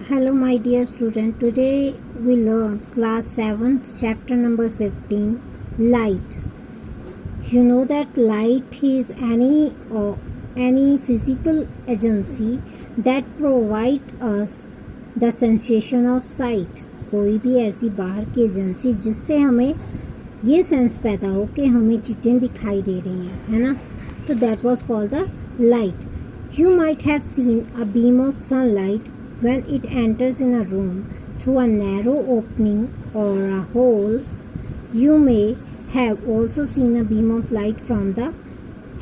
Hello, my dear student. Today we learn class 7th, chapter number 15, light. You know that light is any physical agency that provide us the sensation of sight. कोई भी ऐसी बाहर की agency जिससे हमें ये sense पैदा हो कि हमें चीज़ें दिखाई दे रही हैं, है ना. तो that was called the light. You might have seen a beam of sunlight when it enters in a room through a narrow opening or a hole. You may have also seen a beam of light from the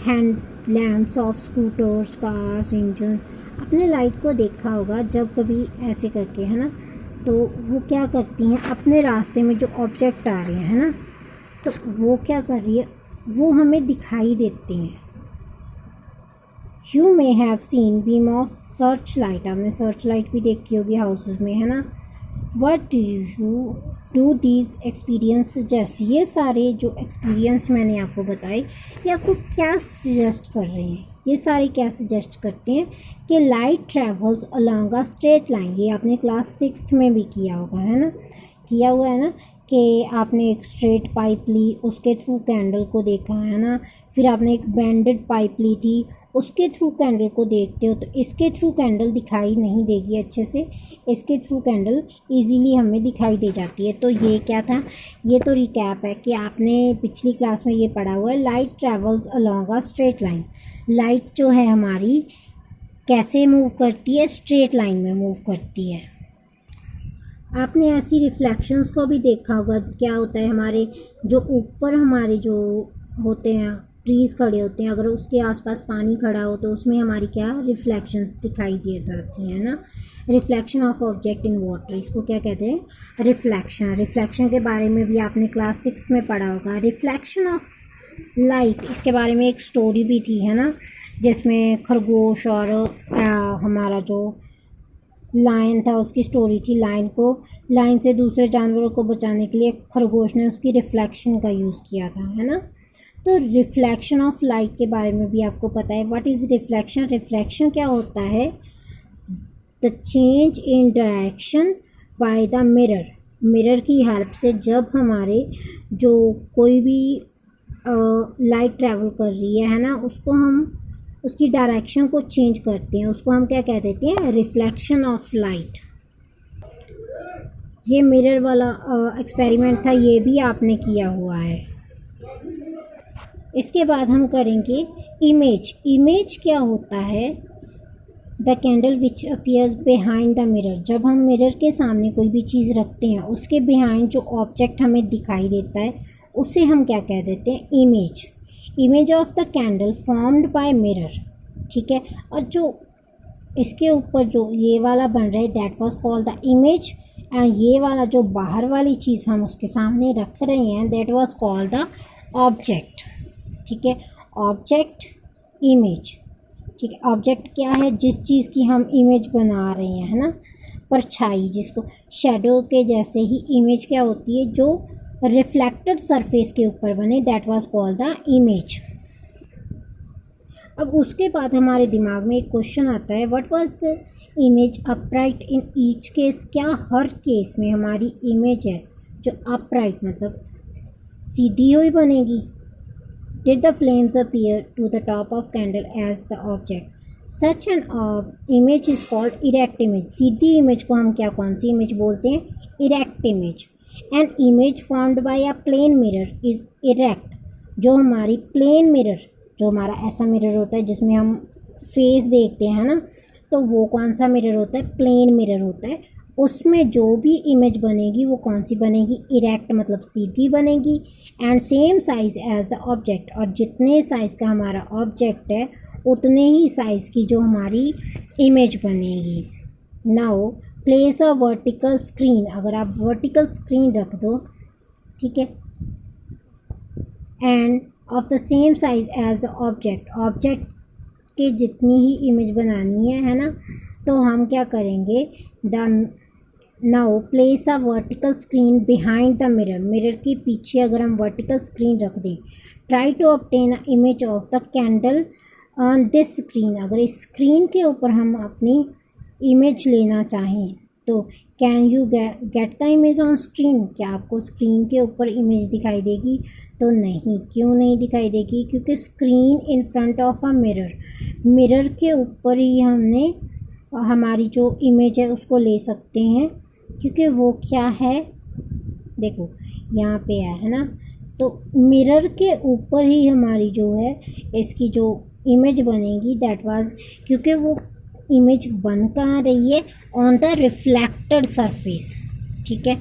hand lamps of scooters, cars, engines. अपने light को देखा होगा जब कभी ऐसे करके, है ना. तो वो क्या करती हैं, अपने रास्ते में जो ऑब्जेक्ट आ रहे हैं, है ना, तो वो क्या कर रही है, वो हमें दिखाई देते हैं. You may have seen beam of searchlight. आपने सर्च लाइट भी देखी होगी हाउसेस में, है ना. What do these experience suggest? ये सारे जो एक्सपीरियंस मैंने आपको बताए ये आपको क्या सजेस्ट कर रहे हैं, ये सारे क्या सजेस्ट करते हैं कि light travels along a straight line. ये आपने क्लास 6 में भी किया होगा, है ना, किया हुआ है ना, कि आपने एक स्ट्रेट पाइप ली, उसके थ्रू कैंडल को देखा, है ना. फिर आपने एक बेंडेड पाइप ली थी, उसके थ्रू कैंडल को देखते हो तो इसके थ्रू कैंडल दिखाई नहीं देगी अच्छे से, इसके थ्रू कैंडल इजीली हमें दिखाई दे जाती है. तो ये क्या था, ये तो रिकैप है कि आपने पिछली क्लास में ये पढ़ा हुआ है. Light travels along a straight line. Light जो है हमारी कैसे मूव करती है, स्ट्रेट लाइन में मूव करती है. आपने ऐसी रिफ्लेक्शंस को भी देखा होगा. क्या होता है, हमारे जो ऊपर हमारे जो होते हैं ट्रीज़ खड़े होते हैं, अगर उसके आसपास पानी खड़ा हो तो उसमें हमारी क्या रिफ्लेक्शंस दिखाई दे जाती हैं, ना. Reflection of object in water, इसको क्या कहते हैं, रिफ्लेक्शन. रिफ्लेक्शन के बारे में भी आपने क्लास 6 में पढ़ा होगा. रिफ्लेक्शन ऑफ लाइट, इसके बारे में एक स्टोरी भी थी, है ना, जिसमें खरगोश और हमारा जो लायन था उसकी स्टोरी थी. लायन से दूसरे जानवरों को बचाने के लिए खरगोश ने उसकी रिफ्लेक्शन का यूज़ किया था, है ना. तो रिफ्लेक्शन ऑफ लाइट के बारे में भी आपको पता है. What is reflection. रिफ्लेक्शन क्या होता है, the change in direction by the mirror. Mirror की हेल्प से जब हमारे जो कोई भी लाइट ट्रैवल कर रही है ना, उसको हम उसकी डायरेक्शन को चेंज करते हैं, उसको हम क्या कह देते हैं, रिफ्लेक्शन ऑफ लाइट. ये मिरर वाला एक्सपेरिमेंट था, ये भी आपने किया हुआ है. इसके बाद हम करेंगे इमेज. इमेज क्या होता है, the candle which appears behind the mirror. जब हम मिरर के सामने कोई भी चीज़ रखते हैं, उसके बिहाइंड जो ऑब्जेक्ट हमें दिखाई देता है उसे हम क्या कह देते हैं, image. Image of the candle formed by mirror, ठीक है. और जो इसके ऊपर जो ये वाला बन रहा है that was called the image. And ये वाला जो बाहर वाली चीज़ हम उसके सामने रख रहे हैं that was called the object, ठीक है. ऑब्जेक्ट, इमेज, ठीक है. ऑब्जेक्ट क्या है, जिस चीज़ की हम इमेज बना रहे हैं, है ना, परछाई, जिसको शैडो के जैसे ही. इमेज क्या होती है, जो रिफ्लेक्टेड सरफेस के ऊपर बने, that was called the image. अब उसके बाद हमारे दिमाग में एक क्वेश्चन आता है, what was the image upright in each case. क्या हर केस में हमारी इमेज है जो अपराइट मतलब सीधी हुई बनेगी. Did the flames appear to the top of candle as the object. Such an image is called erect image. सीधी इमेज को हम क्या, कौन सी इमेज बोलते हैं, erect image. An image formed by a plane mirror is erect. जो हमारी प्लेन मिरर, जो हमारा ऐसा मिरर होता है जिसमें हम फेस देखते हैं ना, तो वो कौन सा मिरर होता है, प्लेन मिरर होता है. उसमें जो भी इमेज बनेगी वो कौन सी बनेगी, इरेक्ट मतलब सीधी बनेगी. And same size as the object. और जितने साइज़ का हमारा ऑब्जेक्ट है उतने ही साइज़ की जो हमारी इमेज बनेगी. Now place a vertical screen. अगर आप वर्टिकल स्क्रीन रख दो, ठीक है, and of the same size as the object. Object के जितनी ही इमेज बनानी है ना, तो हम क्या करेंगे, now place a vertical screen behind the mirror. Mirror के पीछे अगर हम वर्टिकल स्क्रीन रख दें, try to obtain a image of the candle on this screen. अगर इस स्क्रीन के ऊपर हम अपनी इमेज लेना चाहें तो can you get the image on screen, क्या आपको स्क्रीन के ऊपर इमेज दिखाई देगी? तो नहीं, क्यों नहीं दिखाई देगी? क्योंकि screen in front of a mirror, mirror के ऊपर ही हमने हमारी जो इमेज है उसको ले सकते हैं, क्योंकि वो क्या है, देखो यहाँ पे है ना, तो मिरर के ऊपर ही हमारी जो है इसकी जो इमेज बनेगी, दैट वाज, क्योंकि वो इमेज बन कहाँ रही है, ऑन द रिफ्लेक्टेड सरफेस, ठीक है।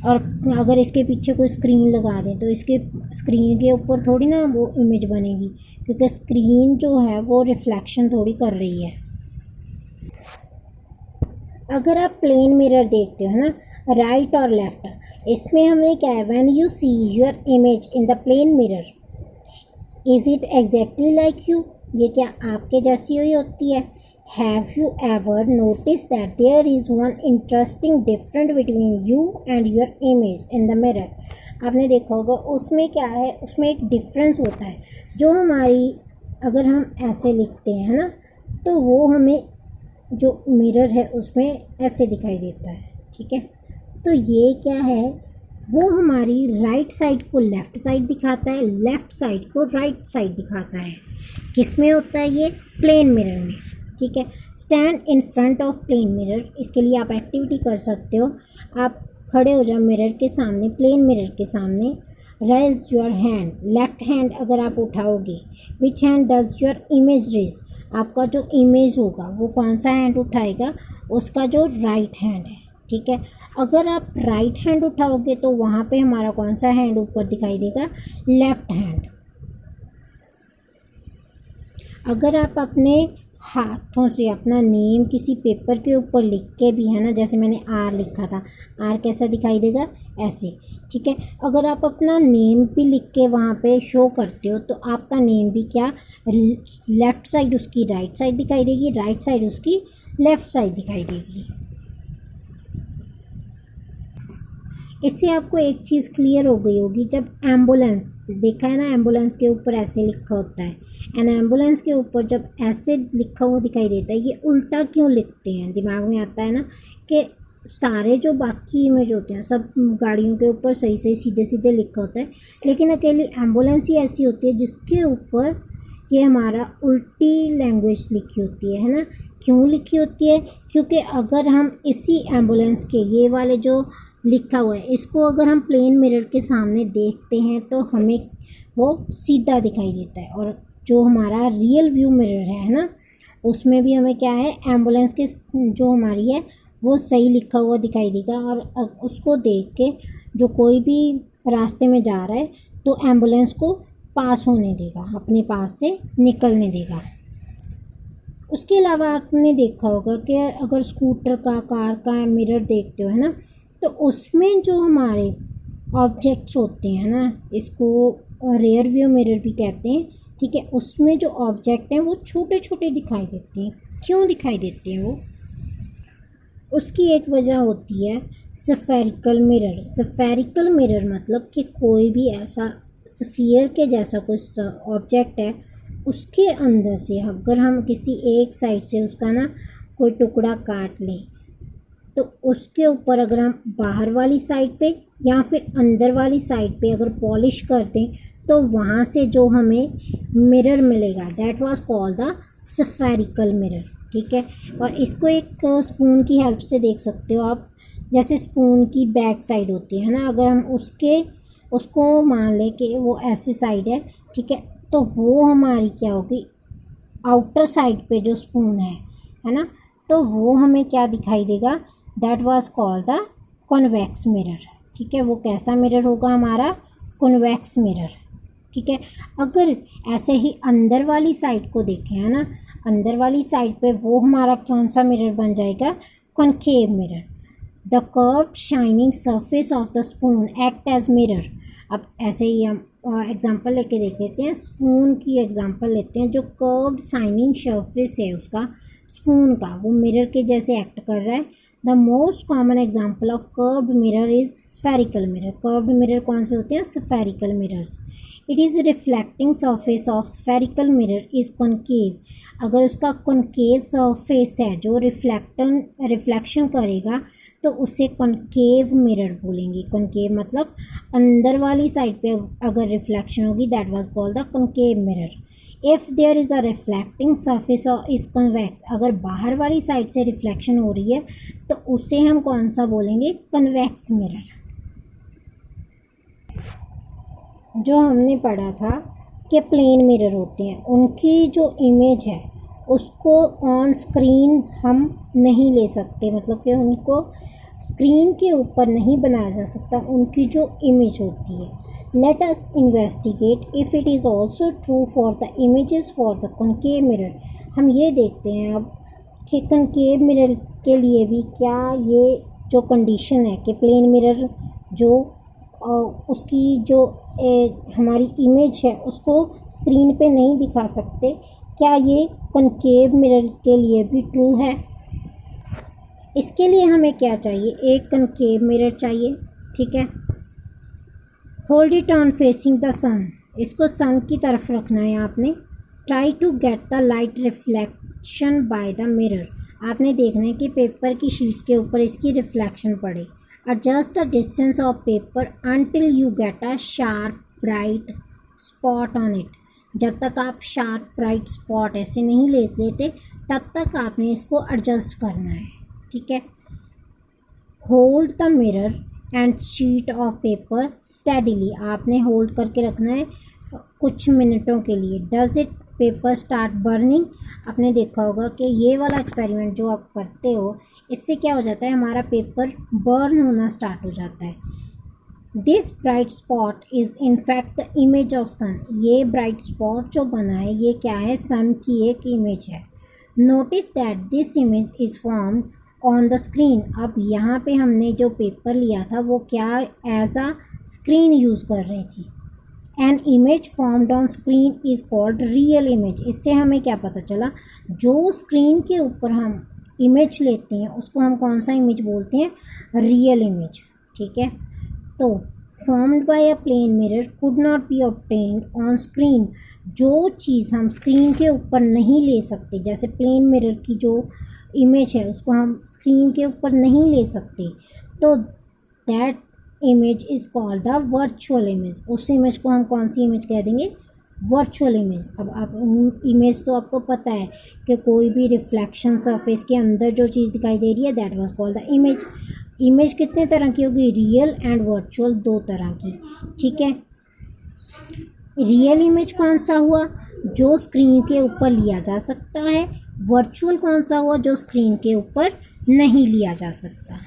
और अगर इसके पीछे कोई स्क्रीन लगा दें तो इसके स्क्रीन के ऊपर थोड़ी ना वो इमेज बनेगी, क्योंकि स्क्रीन जो है वो रिफ्लेक्शन थोड़ी कर रही है। अगर आप प्लेन मिरर देखते हो ना, राइट और लेफ्ट, इसमें हमें क्या है, when you see your image in the plane mirror, is it exactly like you, ये क्या आपके जैसी हुई होती है? Have you ever notice that there is one interesting different between you and your image in the mirror? आपने देखा होगा उसमें क्या है, उसमें एक डिफरेंस होता है, जो हमारी, अगर हम ऐसे लिखते हैं ना, तो वो हमें जो मिरर है उसमें ऐसे दिखाई देता है, ठीक है। तो ये क्या है, वो हमारी राइट साइड को लेफ़्ट साइड दिखाता है, लेफ़्ट साइड को राइट साइड दिखाता है। किस में होता है ये? प्लेन मिरर में, ठीक है। Stand in front of plane mirror, इसके लिए आप एक्टिविटी कर सकते हो, आप खड़े हो जाओ मिरर के सामने, प्लेन मिरर के सामने, raise your hand, left hand अगर आप उठाओगे, which hand does your image raise, आपका जो इमेज होगा वो कौन सा हैंड उठाएगा? उसका जो राइट हैंड है, ठीक है। अगर आप राइट हैंड उठाओगे तो वहाँ पे हमारा कौन सा हैंड ऊपर दिखाई देगा? Left hand. अगर आप अपने हाथों से अपना नेम किसी पेपर के ऊपर लिख के भी, है ना, जैसे मैंने आर लिखा था, आर कैसा दिखाई देगा? ऐसे, ठीक है। अगर आप अपना नेम भी लिख के वहाँ पे शो करते हो तो आपका नेम भी क्या, लेफ़्ट साइड उसकी राइट साइड दिखाई देगी, राइट साइड उसकी लेफ़्ट साइड दिखाई देगी। इससे आपको एक चीज़ क्लियर हो गई होगी, जब एम्बुलेंस देखा है ना, एम्बुलेंस के ऊपर ऐसे लिखा होता है, एंड एम्बुलेंस के ऊपर जब ऐसे लिखा हुआ दिखाई देता है, ये उल्टा क्यों लिखते हैं? दिमाग में आता है ना कि सारे जो बाकी इमेज होते हैं सब गाड़ियों के ऊपर सही सही सीधे सीधे लिखा होता है, लेकिन अकेली एम्बुलेंस ही ऐसी होती है जिसके ऊपर ये हमारा उल्टी लैंग्वेज लिखी होती है ना। क्यों लिखी होती है? क्योंकि अगर हम इसी एम्बुलेंस के ये वाले जो लिखा हुआ है, इसको अगर हम प्लेन मिरर के सामने देखते हैं तो हमें वो सीधा दिखाई देता है, और जो हमारा रियल व्यू मिरर है ना, उसमें भी हमें क्या है, एम्बुलेंस के जो हमारी है वो सही लिखा हुआ दिखाई देगा, और उसको देख के जो कोई भी रास्ते में जा रहा है तो एम्बुलेंस को पास होने देगा, अपने पास से निकलने देगा। उसके अलावा आपने देखा होगा कि अगर स्कूटर का, कार का मिरर देखते हो, है ना, तो उसमें जो हमारे ऑब्जेक्ट्स होते हैं ना, इसको रेयर व्यू मिरर भी कहते हैं, ठीक है, उसमें जो ऑब्जेक्ट हैं वो छोटे छोटे दिखाई देते हैं। क्यों दिखाई देते हैं वो? उसकी एक वजह होती है स्फेरिकल मिरर। स्फेरिकल मिरर मतलब कि कोई भी ऐसा स्फीयर के जैसा कोई ऑब्जेक्ट है, उसके अंदर से अगर हम किसी एक साइड से उसका ना कोई टुकड़ा काट लें, तो उसके ऊपर अगर हम बाहर वाली साइड पे या फिर अंदर वाली साइड पे अगर पॉलिश कर दें तो वहाँ से जो हमें मिरर मिलेगा, that was called the spherical mirror, ठीक है। और इसको एक स्पून की हेल्प से देख सकते हो आप, जैसे स्पून की बैक साइड होती है ना, अगर हम उसको मान लें कि वो ऐसी साइड है, ठीक है, तो वो हमारी क्या होगी, आउटर साइड पे जो स्पून है ना, तो वो हमें क्या दिखाई देगा, that was called the convex mirror, ठीक है। वो कैसा मिरर होगा हमारा? कॉन्वेक्स मिरर, ठीक है। अगर ऐसे ही अंदर वाली साइड को देखें, है ना, अंदर वाली साइड पे वो हमारा कौन सा मिरर बन जाएगा? Concave mirror. The curved shining surface of the spoon act as mirror. अब ऐसे ही हम एग्जांपल लेके देख लेते हैं, स्पून की एग्जांपल लेते हैं, जो कर्व्ड शाइनिंग सरफेस है उसका, स्पून का, वो मिरर के जैसे एक्ट कर रहा है। The most common example of curved mirror is spherical mirror. Curved mirror कौन से होते हैं? Spherical mirrors. It is reflecting surface of spherical mirror is concave. अगर उसका कॉन्केव सरफेस है जो रिफ्लेक्शन करेगा तो उसे कॉन्केव मिरर बोलेंगे। कॉन्केव मतलब अंदर वाली साइड पे अगर रिफ्लेक्शन होगी, that was called the concave mirror. If there is a reflecting surface और इज़ कन्वेक्स, अगर बाहर वाली साइड से रिफ्लेक्शन हो रही है तो उसे हम कौन सा बोलेंगे? Convex mirror. जो हमने पढ़ा था कि प्लेन मिरर होते हैं, उनकी जो इमेज है उसको ऑन स्क्रीन हम नहीं ले सकते, मतलब कि उनको स्क्रीन के ऊपर नहीं बनाया जा सकता, उनकी जो इमेज होती है। Let us investigate if it is also true for the images for the concave mirror. हम ये देखते हैं अब कि कॉन्केव मिरर के लिए भी क्या ये जो कंडीशन है कि प्लेन मिरर जो उसकी जो हमारी इमेज है उसको स्क्रीन पे नहीं दिखा सकते, क्या ये कॉन्केव मिरर के लिए भी ट्रू है? इसके लिए हमें क्या चाहिए? एक कॉन्केव मिरर चाहिए, ठीक है। Hold it on facing the sun, इसको सन की तरफ रखना है आपने। Try to get the light reflection by the mirror, आपने देखना है कि पेपर की शीट के ऊपर इसकी रिफ्लेक्शन पड़े। Adjust the distance of paper until you get a sharp bright spot on it, जब तक आप शार्प ब्राइट स्पॉट ऐसे नहीं ले लेते तब तक आपने इसको एडजस्ट करना है, ठीक है। Hold the mirror and sheet of paper steadily, आपने होल्ड करके रखना है कुछ मिनटों के लिए। Does it paper start burning, आपने देखा होगा कि ये वाला एक्सपेरिमेंट जो आप करते हो इससे क्या हो जाता है, हमारा पेपर बर्न होना स्टार्ट हो जाता है। This bright spot is in fact the image of sun, ये ब्राइट स्पॉट जो बना है ये क्या है? सन की एक इमेज है। Notice that this image is formed on the screen, अब यहाँ पे हमने जो पेपर लिया था वो क्या एज अ स्क्रीन यूज़ कर रही थी। N image formed on screen is called real image, इससे हमें क्या पता चला? जो स्क्रीन के ऊपर हम इमेज लेते हैं उसको हम कौन सा इमेज बोलते हैं? रियल इमेज, ठीक है। तो formed by a plane mirror could not be obtained on screen, जो चीज़ हम स्क्रीन के ऊपर नहीं ले सकते, जैसे प्लेन मिरर की जो इमेज है उसको हम स्क्रीन के ऊपर नहीं ले सकते, तो that image is called the virtual image, उस इमेज को हम कौन सी इमेज कह देंगे? Virtual image. अब आप इमेज तो आपको पता है कि कोई भी रिफ्लेक्शन सरफेस के अंदर जो चीज़ दिखाई दे रही है that was called the image. Image कितने तरह की होगी? रियल एंड वर्चुअल, दो तरह की, ठीक है। रियल इमेज कौन सा हुआ? जो स्क्रीन के ऊपर लिया जा सकता है। वर्चुअल कौन सा हुआ? जो स्क्रीन के ऊपर नहीं लिया जा सकता।